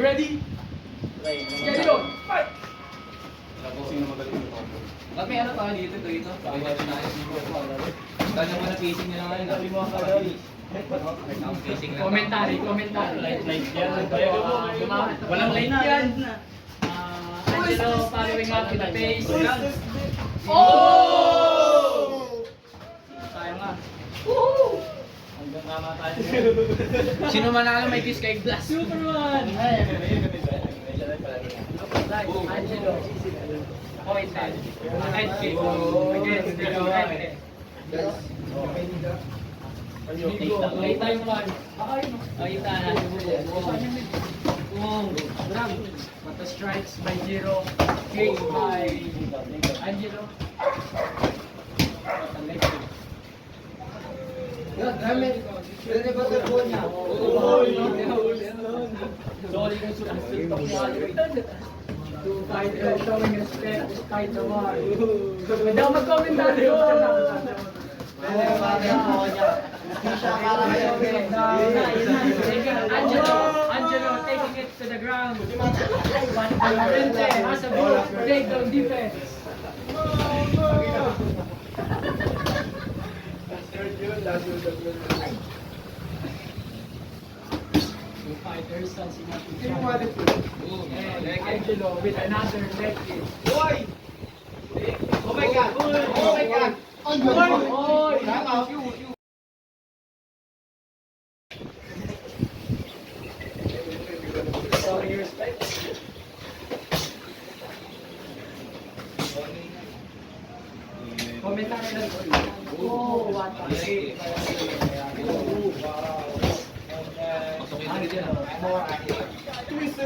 ready? Schedule! Fight! Ba't may ano tayo dito? Pakita tayo dito. Kanya mo na pacing nila ngayon. Commentary. Walang line yan. Angelo following up with the pace. Oh! Sayang nga. Woohoo! Hanggang tama tayo. Sino manalo may kiss kay Glass? Superman! Angelo. Point head. Head kick. Against the right. Late time one. Kita na. But the strikes by Jiro. Kick by Angelo. Sorry kung sulastok niya. Two fighters showing respect despite the war. Hindi ako mag-comment doon. Angelo taking it to the ground. Valente has a good takedown defense. Two fighters on Angelo with another leg kick. Oh my God! Oh my God! Sorry, respect. Komentary lang po. Oh, what a shit.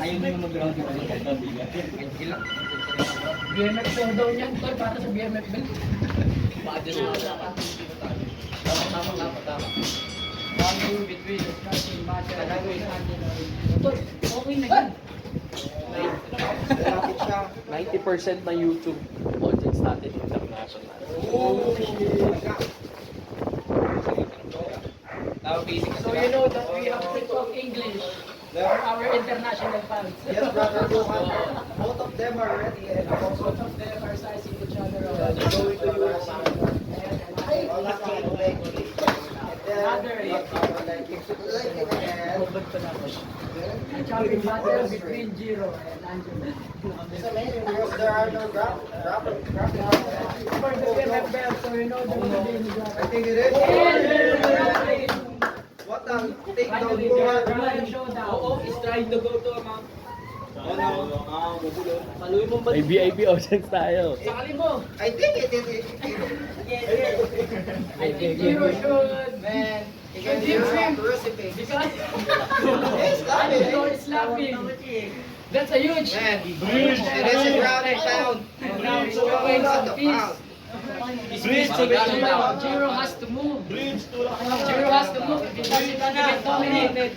Ayaw mo yung mag-ground yung BMX showdown yan, tol, para sa BMX belt. One between the starting match and Tol, okay na yan. 90% na YouTube audience natin international. So you know that we have to talk English for our international fans. Yes, brother Johan. Both of them are ready and Both of them are sizing each other out. going to use Another champion battle between Jiro and Angelo. because there are no grappling. For the BMX belt, so you know the game is I think it is. What a takedown Finally, Johan. the showdown. He's trying to go to amount. May VIP audience tayo. Sakali mo. I think it is. I think Jiro should. Man, you Should can give use him. that recipe. Because Yes, stop it. Angelo is laughing. That's a huge. Man, it is a ground and pound. And now he's going What on the peace. pound? Jiro has to move. Jiro has to move if he doesn't want to get dominated.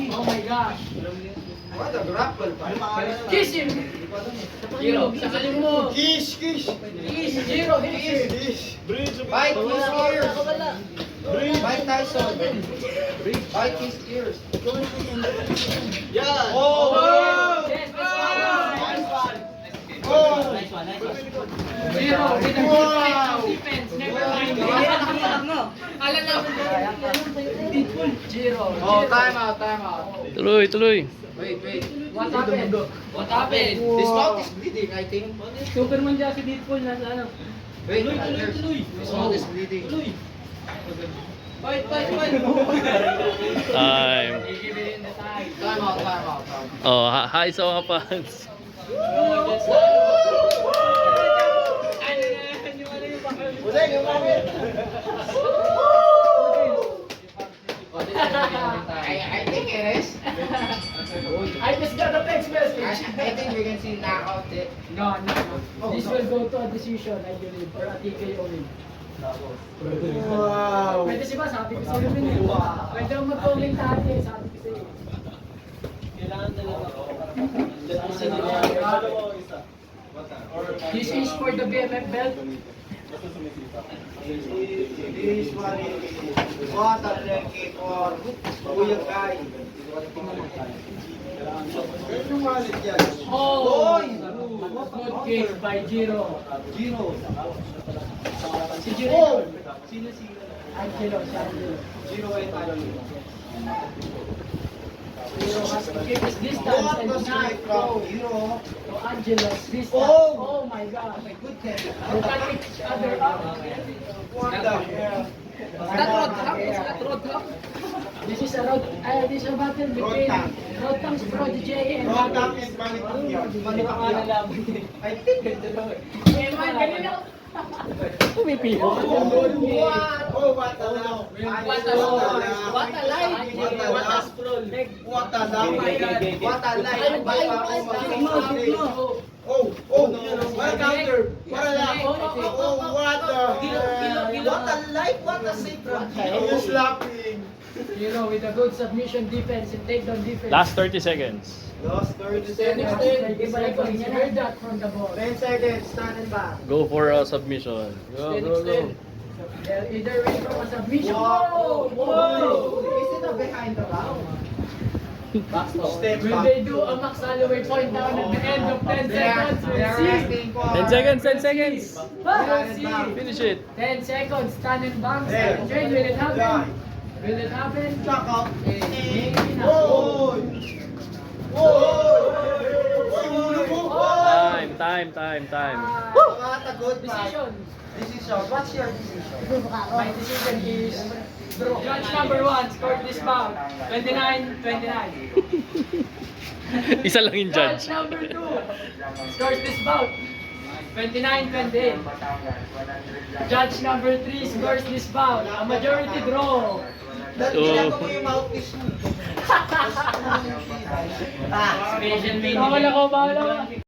Oh my gosh. What a grapple. Kiss him. Jiro, sakali mo. Kish. Jiro, hit him. Bite his ears. Mike Tyson. Bite his ears. Yeah. Oh. Yes, Oh. Nice one. Jiro with a good fight defense. Never mind. Jiro. Oh, time out. Tuloy. Wait. What happened? What happened? This mouth is bleeding, I think. Superman dyan si Deadpool na ano. Wait, this mouth is bleeding. Fight. Time. Give it in the time. Time out. Oh, hi sa mga fans. I think it is. I just got a text message. I think we can see knockout it. No. This will go to a decision, I believe, or a TKO win. Wow. Pwede siya ba? Sabi ko sa'yo yun eh. Pwede akong mag-comment tayo eh. Sabi ko sa'yo. This is for the BMF belt. This one is what a leg kick for Kuya Kai. wallet yan? Oh! Oy! Good kick by Giro. Giro. Si Giro. Oh! Sino si Angelo? Si Angelo. Giro and Angelo. Giro has to keep his distance What and was not my go from Giro? to Angelo's distance. Oh! Oh my God. My goodness. They can pick each other up. What the hell? That road cup? Is that road cup? This is a this is a battle between Tank. Road Tank's Prodigy and Rodak Magnus. and Manipakya. I think. Eh, man, ganun ako. Tumipiho. Oh, what a love. What a love. What a life. What a What a love. scroll. What a love. What a life. Ay, bye, bye. Oh, what a counter. What a love. Oh, what a what a life. What a sacred. You're slapping. Giro with a good submission defense and takedown defense. Last 30 seconds. Last 30 Next seconds. 30 seconds. Heard that from the ball. 10 seconds. Standing back. Go for a submission. Go, go, go. They'll either win from a submission. Whoa. Whoa! Is it a behind the round? Step Will they do a Max Holloway point down at the end of 10 seconds? We'll see. 10 seconds, 10 seconds. We'll see. Finish it. 10 seconds. Stand and bounce. There. Train. Will it happen? Will it happen? Chuck up. Maybe not. Whoa! Time. What a good fight. Decision. Decision. What's your decision? My decision is judge number 1 scored this bout 29-29. Isa lang yung Judge judge. number 2 scores this bout 29-28. Judge number 3 scores this bout a majority draw. Dahil ginagawa mo yung mouthpiece mo. Special made. Bawal ako.